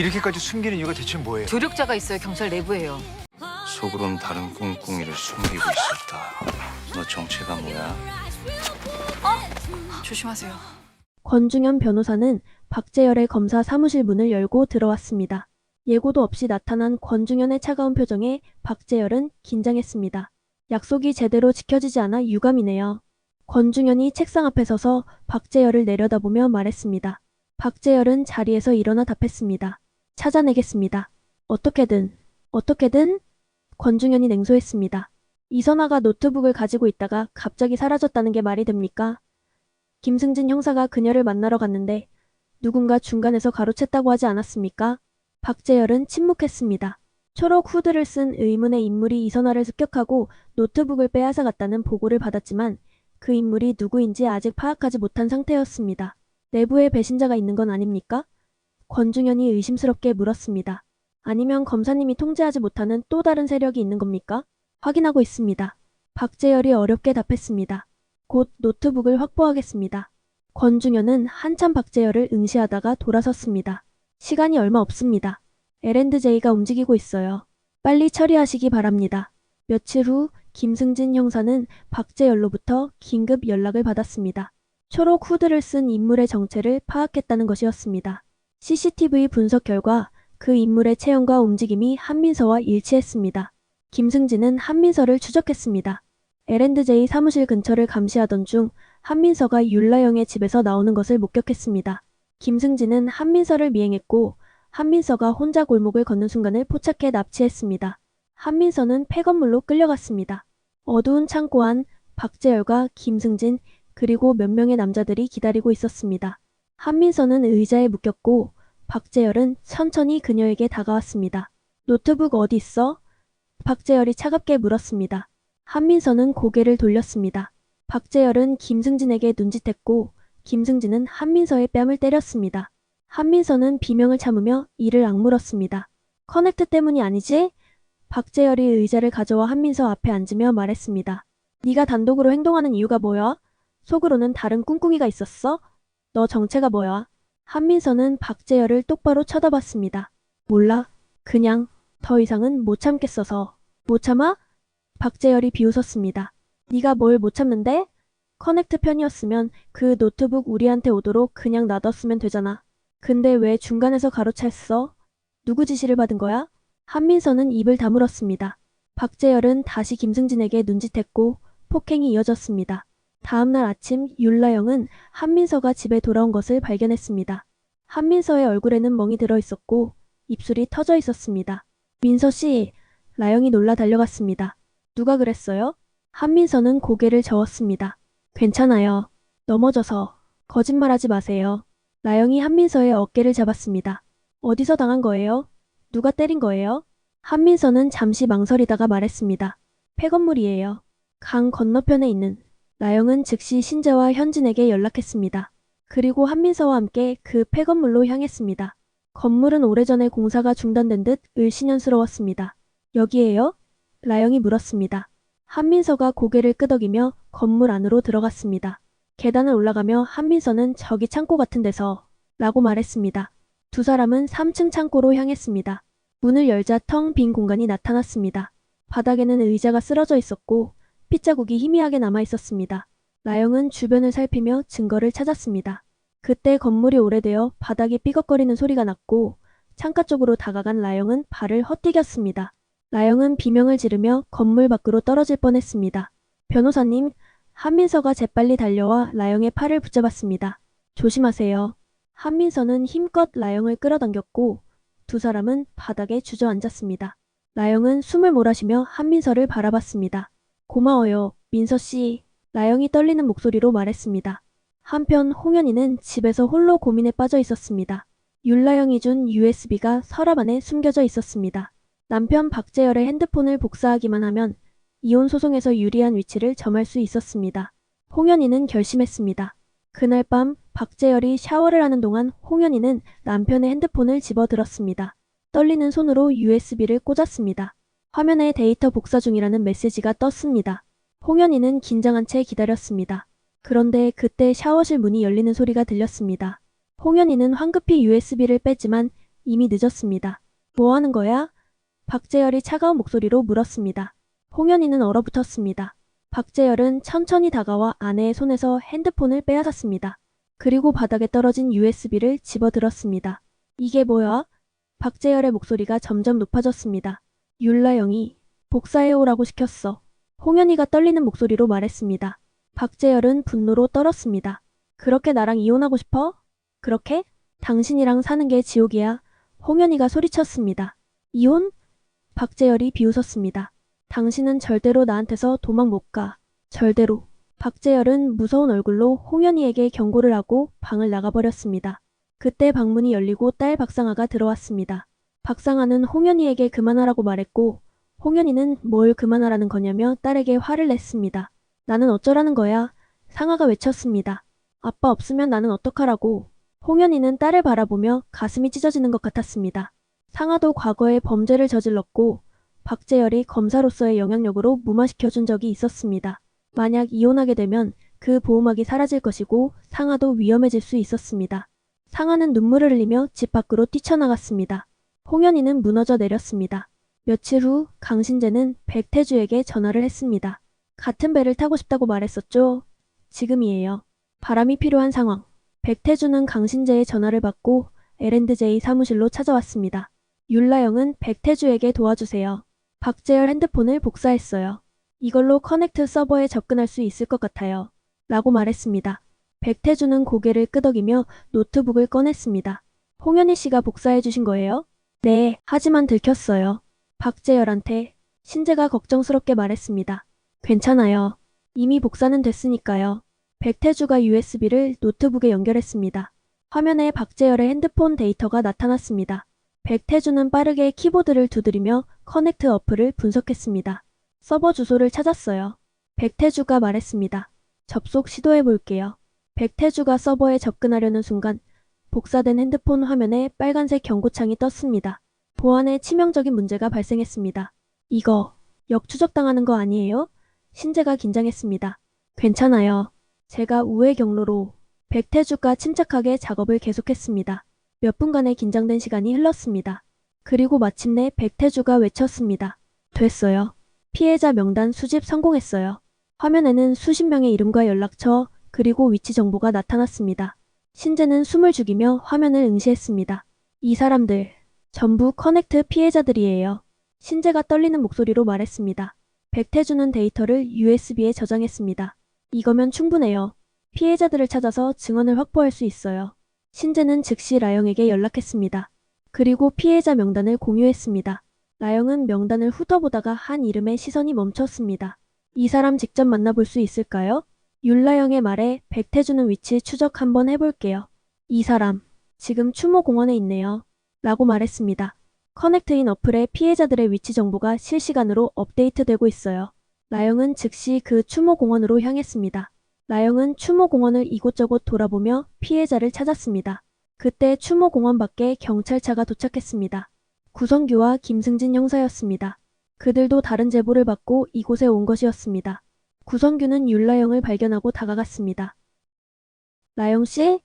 이렇게까지 숨기는 이유가 대체 뭐예요? 조력자가 있어요. 경찰 내부에요. 속으론 다른 꿍꿍이를 숨기고 있었다. 너 정체가 뭐야? 조심하세요. 권중현 변호사는 박재열의 검사 사무실 문을 열고 들어왔습니다. 예고도 없이 나타난 권중현의 차가운 표정에 박재열은 긴장했습니다. 약속이 제대로 지켜지지 않아 유감이네요. 권중현이 책상 앞에 서서 박재열을 내려다보며 말했습니다. 박재열은 자리에서 일어나 답했습니다. 찾아내겠습니다. 어떻게든. 권중현이 냉소했습니다. 이선아가 노트북을 가지고 있다가 갑자기 사라졌다는 게 말이 됩니까? 김승진 형사가 그녀를 만나러 갔는데 누군가 중간에서 가로챘다고 하지 않았습니까? 박재열은 침묵했습니다. 초록 후드를 쓴 의문의 인물이 이선아를 습격하고 노트북을 빼앗아 갔다는 보고를 받았지만 그 인물이 누구인지 아직 파악하지 못한 상태였습니다. 내부에 배신자가 있는 건 아닙니까? 권중현이 의심스럽게 물었습니다. 아니면 검사님이 통제하지 못하는 또 다른 세력이 있는 겁니까? 확인하고 있습니다. 박재열이 어렵게 답했습니다. 곧 노트북을 확보하겠습니다. 권중현은 한참 박재열을 응시하다가 돌아섰습니다. 시간이 얼마 없습니다. L&J가 움직이고 있어요. 빨리 처리하시기 바랍니다. 며칠 후 김승진 형사는 박재열로부터 긴급 연락을 받았습니다. 초록 후드를 쓴 인물의 정체를 파악했다는 것이었습니다. CCTV 분석 결과 그 인물의 체형과 움직임이 한민서와 일치했습니다. 김승진은 한민서를 추적했습니다. L&J 사무실 근처를 감시하던 중 한민서가 율라영의 집에서 나오는 것을 목격했습니다. 김승진은 한민서를 미행했고 한민서가 혼자 골목을 걷는 순간을 포착해 납치했습니다. 한민서는 폐건물로 끌려갔습니다. 어두운 창고 안 박재열과 김승진 그리고 몇 명의 남자들이 기다리고 있었습니다. 한민서는 의자에 묶였고 박재열은 천천히 그녀에게 다가왔습니다. 노트북 어디 있어? 박재열이 차갑게 물었습니다. 한민서는 고개를 돌렸습니다. 박재열은 김승진에게 눈짓했고 김승진은 한민서의 뺨을 때렸습니다. 한민서는 비명을 참으며 이를 악물었습니다. 커넥트 때문이 아니지? 박재열이 의자를 가져와 한민서 앞에 앉으며 말했습니다. 네가 단독으로 행동하는 이유가 뭐야? 속으로는 다른 꿍꿍이가 있었어? 너 정체가 뭐야? 한민서는 박재열을 똑바로 쳐다봤습니다. 몰라. 그냥 더 이상은 못 참겠어서. 못 참아? 박재열이 비웃었습니다. 네가 뭘 못 참는데? 커넥트 편이었으면 그 노트북 우리한테 오도록 그냥 놔뒀으면 되잖아. 근데 왜 중간에서 가로챘어? 누구 지시를 받은 거야? 한민서는 입을 다물었습니다. 박재열은 다시 김승진에게 눈짓했고 폭행이 이어졌습니다. 다음날 아침 율라영은 한민서가 집에 돌아온 것을 발견했습니다. 한민서의 얼굴에는 멍이 들어 있었고 입술이 터져 있었습니다. 민서 씨, 라영이 놀라 달려갔습니다. 누가 그랬어요? 한민서는 고개를 저었습니다. 괜찮아요. 넘어져서. 거짓말하지 마세요. 라영이 한민서의 어깨를 잡았습니다. 어디서 당한 거예요? 누가 때린 거예요? 한민서는 잠시 망설이다가 말했습니다. 폐건물이에요. 강 건너편에 있는. 라영은 즉시 신재와 현진에게 연락했습니다. 그리고 한민서와 함께 그 폐건물로 향했습니다. 건물은 오래전에 공사가 중단된 듯 을씨년스러웠습니다. 여기에요? 라영이 물었습니다. 한민서가 고개를 끄덕이며 건물 안으로 들어갔습니다. 계단을 올라가며 한민서는 저기 창고 같은 데서 라고 말했습니다. 두 사람은 3층 창고로 향했습니다. 문을 열자 텅 빈 공간이 나타났습니다. 바닥에는 의자가 쓰러져 있었고 핏자국이 희미하게 남아 있었습니다. 라영은 주변을 살피며 증거를 찾았습니다. 그때 건물이 오래되어 바닥이 삐걱거리는 소리가 났고 창가 쪽으로 다가간 라영은 발을 헛디뎠습니다. 라영은 비명을 지르며 건물 밖으로 떨어질 뻔했습니다. 변호사님, 한민서가 재빨리 달려와 라영의 팔을 붙잡았습니다. 조심하세요. 한민서는 힘껏 라영을 끌어당겼고 두 사람은 바닥에 주저앉았습니다. 라영은 숨을 몰아쉬며 한민서를 바라봤습니다. 고마워요, 민서씨. 라영이 떨리는 목소리로 말했습니다. 한편 홍현이는 집에서 홀로 고민에 빠져 있었습니다. 율라영이 준 USB가 서랍 안에 숨겨져 있었습니다. 남편 박재열의 핸드폰을 복사하기만 하면 이혼 소송에서 유리한 위치를 점할 수 있었습니다. 홍현이는 결심했습니다. 그날 밤 박재열이 샤워를 하는 동안 홍현이는 남편의 핸드폰을 집어들었습니다. 떨리는 손으로 USB를 꽂았습니다. 화면에 데이터 복사 중이라는 메시지가 떴습니다. 홍현이는 긴장한 채 기다렸습니다. 그런데 그때 샤워실 문이 열리는 소리가 들렸습니다. 홍현이는 황급히 USB를 뺐지만 이미 늦었습니다. 뭐 하는 거야? 박재열이 차가운 목소리로 물었습니다. 홍현희는 얼어붙었습니다. 박재열은 천천히 다가와 아내의 손에서 핸드폰을 빼앗았습니다. 그리고 바닥에 떨어진 USB를 집어들었습니다. 이게 뭐야? 박재열의 목소리가 점점 높아졌습니다. 율라영이 복사해오라고 시켰어. 홍현희가 떨리는 목소리로 말했습니다. 박재열은 분노로 떨었습니다. 그렇게 나랑 이혼하고 싶어? 그렇게? 당신이랑 사는 게 지옥이야. 홍현희가 소리쳤습니다. 이혼? 박재열이 비웃었습니다. 당신은 절대로 나한테서 도망 못 가. 절대로. 박재열은 무서운 얼굴로 홍현희에게 경고를 하고 방을 나가버렸습니다. 그때 방문이 열리고 딸 박상아가 들어왔습니다. 박상아는 홍현희에게 그만하라고 말했고 홍현희는 뭘 그만하라는 거냐며 딸에게 화를 냈습니다. 나는 어쩌라는 거야? 상아가 외쳤습니다. 아빠 없으면 나는 어떡하라고. 홍현희는 딸을 바라보며 가슴이 찢어지는 것 같았습니다. 상아도 과거에 범죄를 저질렀고 박재열이 검사로서의 영향력으로 무마시켜준 적이 있었습니다. 만약 이혼하게 되면 그 보호막이 사라질 것이고 상아도 위험해질 수 있었습니다. 상아는 눈물을 흘리며 집 밖으로 뛰쳐나갔습니다. 홍현희는 무너져 내렸습니다. 며칠 후 강신재는 백태주에게 전화를 했습니다. 같은 배를 타고 싶다고 말했었죠? 지금이에요. 바람이 필요한 상황. 백태주는 강신재의 전화를 받고 L&J 사무실로 찾아왔습니다. 율라영은 백태주에게 도와주세요. 박재열 핸드폰을 복사했어요. 이걸로 커넥트 서버에 접근할 수 있을 것 같아요. 라고 말했습니다. 백태주는 고개를 끄덕이며 노트북을 꺼냈습니다. 홍현희 씨가 복사해 주신 거예요? 네, 하지만 들켰어요. 박재열한테 신재가 걱정스럽게 말했습니다. 괜찮아요. 이미 복사는 됐으니까요. 백태주가 USB를 노트북에 연결했습니다. 화면에 박재열의 핸드폰 데이터가 나타났습니다. 백태주는 빠르게 키보드를 두드리며 커넥트 어플을 분석했습니다. 서버 주소를 찾았어요. 백태주가 말했습니다. 접속 시도해 볼게요. 백태주가 서버에 접근하려는 순간 복사된 핸드폰 화면에 빨간색 경고창이 떴습니다. 보안에 치명적인 문제가 발생했습니다. 이거 역추적당하는 거 아니에요? 신재가 긴장했습니다. 괜찮아요. 제가 우회 경로로. 백태주가 침착하게 작업을 계속했습니다. 몇 분간의 긴장된 시간이 흘렀습니다. 그리고 마침내 백태주가 외쳤습니다. 됐어요. 피해자 명단 수집 성공했어요. 화면에는 수십 명의 이름과 연락처 그리고 위치 정보가 나타났습니다. 신재는 숨을 죽이며 화면을 응시했습니다. 이 사람들 전부 커넥트 피해자들이에요. 신재가 떨리는 목소리로 말했습니다. 백태주는 데이터를 USB에 저장했습니다. 이거면 충분해요. 피해자들을 찾아서 증언을 확보할 수 있어요. 신재는 즉시 라영에게 연락했습니다. 그리고 피해자 명단을 공유했습니다. 라영은 명단을 훑어보다가 한 이름에 시선이 멈췄습니다. 이 사람 직접 만나볼 수 있을까요? 율라영의 말에 백태주는 위치 추적 한번 해볼게요. 이 사람, 지금 추모공원에 있네요. 라고 말했습니다. 커넥트인 어플에 피해자들의 위치 정보가 실시간으로 업데이트되고 있어요. 라영은 즉시 그 추모공원으로 향했습니다. 라영은 추모공원을 이곳저곳 돌아보며 피해자를 찾았습니다. 그때 추모공원 밖에 경찰차가 도착했습니다. 구성규와 김승진 형사였습니다. 그들도 다른 제보를 받고 이곳에 온 것이었습니다. 구성규는 율라영을 발견하고 다가갔습니다. 라영씨?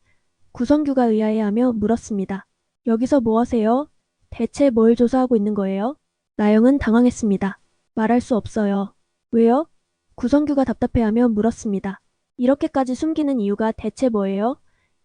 구성규가 의아해하며 물었습니다. 여기서 뭐 하세요? 대체 뭘 조사하고 있는 거예요? 라영은 당황했습니다. 말할 수 없어요. 왜요? 구성규가 답답해하며 물었습니다. 이렇게까지 숨기는 이유가 대체 뭐예요?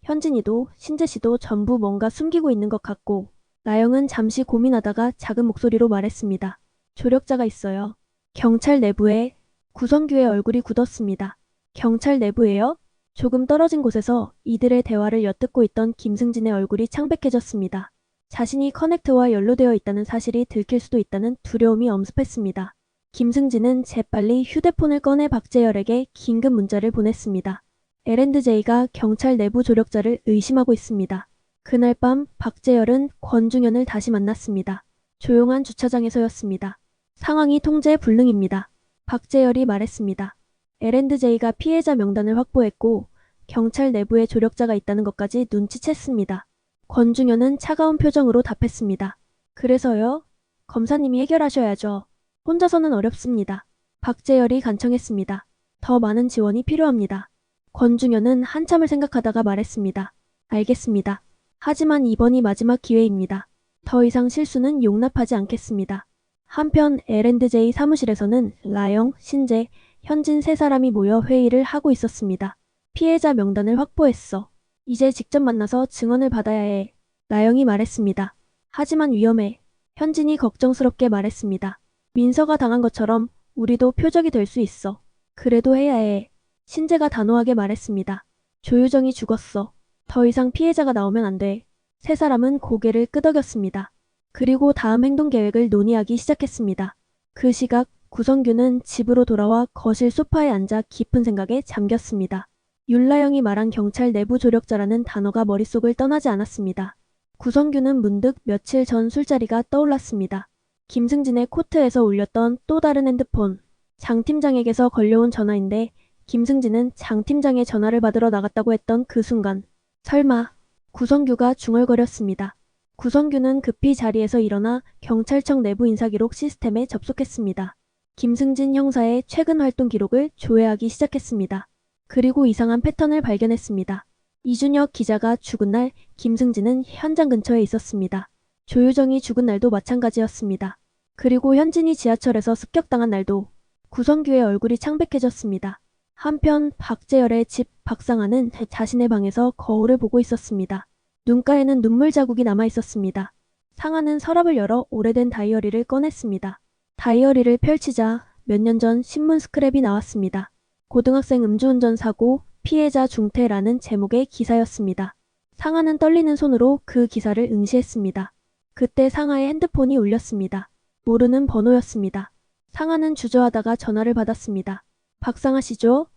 현진이도 신재씨도 전부 뭔가 숨기고 있는 것 같고. 라영은 잠시 고민하다가 작은 목소리로 말했습니다. 조력자가 있어요. 경찰 내부에. 구성규의 얼굴이 굳었습니다. 경찰 내부에요? 조금 떨어진 곳에서 이들의 대화를 엿듣고 있던 김승진의 얼굴이 창백해졌습니다. 자신이 커넥트와 연루되어 있다는 사실이 들킬 수도 있다는 두려움이 엄습했습니다. 김승진은 재빨리 휴대폰을 꺼내 박재열에게 긴급 문자를 보냈습니다. L&J가 경찰 내부 조력자를 의심하고 있습니다. 그날 밤 박재열은 권중현을 다시 만났습니다. 조용한 주차장에서였습니다. 상황이 통제 불능입니다. 박재열이 말했습니다. L&J가 피해자 명단을 확보했고 경찰 내부에 조력자가 있다는 것까지 눈치챘습니다. 권중현은 차가운 표정으로 답했습니다. 그래서요? 검사님이 해결하셔야죠. 혼자서는 어렵습니다. 박재열이 간청했습니다. 더 많은 지원이 필요합니다. 권중현은 한참을 생각하다가 말했습니다. 알겠습니다. 하지만 이번이 마지막 기회입니다. 더 이상 실수는 용납하지 않겠습니다. 한편 L&J 사무실에서는 라영, 신재, 현진 세 사람이 모여 회의를 하고 있었습니다. 피해자 명단을 확보했어. 이제 직접 만나서 증언을 받아야 해. 라영이 말했습니다. 하지만 위험해. 현진이 걱정스럽게 말했습니다. 민서가 당한 것처럼 우리도 표적이 될 수 있어. 그래도 해야 해. 신재가 단호하게 말했습니다. 조유정이 죽었어. 더 이상 피해자가 나오면 안 돼. 세 사람은 고개를 끄덕였습니다. 그리고 다음 행동 계획을 논의하기 시작했습니다. 그 시각 구성규는 집으로 돌아와 거실 소파에 앉아 깊은 생각에 잠겼습니다. 윤라영이 말한 경찰 내부 조력자라는 단어가 머릿속을 떠나지 않았습니다. 구성규는 문득 며칠 전 술자리가 떠올랐습니다. 김승진의 코트에서 울렸던 또 다른 핸드폰. 장 팀장에게서 걸려온 전화인데 김승진은 장 팀장의 전화를 받으러 나갔다고 했던 그 순간. 설마. 구성규가 중얼거렸습니다. 구성규는 급히 자리에서 일어나 경찰청 내부 인사기록 시스템에 접속했습니다. 김승진 형사의 최근 활동 기록을 조회하기 시작했습니다. 그리고 이상한 패턴을 발견했습니다. 이준혁 기자가 죽은 날 김승진은 현장 근처에 있었습니다. 조유정이 죽은 날도 마찬가지였습니다. 그리고 현진이 지하철에서 습격당한 날도. 구성규의 얼굴이 창백해졌습니다. 한편 박재열의 집 박상아는 자신의 방에서 거울을 보고 있었습니다. 눈가에는 눈물 자국이 남아 있었습니다. 상아는 서랍을 열어 오래된 다이어리를 꺼냈습니다. 다이어리를 펼치자 몇 년 전 신문 스크랩이 나왔습니다. 고등학생 음주운전 사고, 피해자 중태라는 제목의 기사였습니다. 상아는 떨리는 손으로 그 기사를 응시했습니다. 그때 상아의 핸드폰이 울렸습니다. 모르는 번호였습니다. 상아는 주저하다가 전화를 받았습니다. 박상아 씨죠?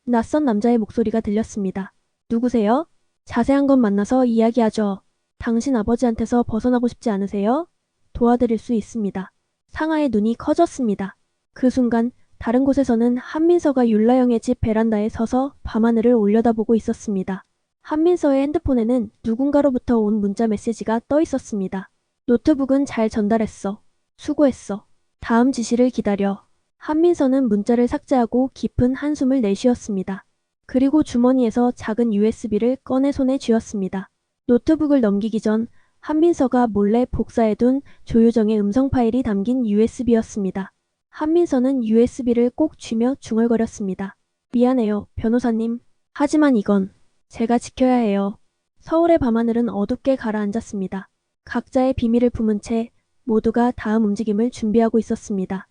낯선 남자의 목소리가 들렸습니다. 누구세요? 자세한 건 만나서 이야기하죠. 당신 아버지한테서 벗어나고 싶지 않으세요? 도와드릴 수 있습니다. 상아의 눈이 커졌습니다. 그 순간 다른 곳에서는 한민서가 윤라영의 집 베란다에 서서 밤하늘을 올려다보고 있었습니다. 한민서의 핸드폰에는 누군가로부터 온 문자 메시지가 떠 있었습니다. 노트북은 잘 전달했어. 수고했어. 다음 지시를 기다려. 한민서는 문자를 삭제하고 깊은 한숨을 내쉬었습니다. 그리고 주머니에서 작은 USB를 꺼내 손에 쥐었습니다. 노트북을 넘기기 전 한민서가 몰래 복사해둔 조유정의 음성 파일이 담긴 USB였습니다. 한민서는 USB를 꼭 쥐며 중얼거렸습니다. 미안해요, 변호사님. 하지만 이건 제가 지켜야 해요. 서울의 밤하늘은 어둡게 가라앉았습니다. 각자의 비밀을 품은 채 모두가 다음 움직임을 준비하고 있었습니다.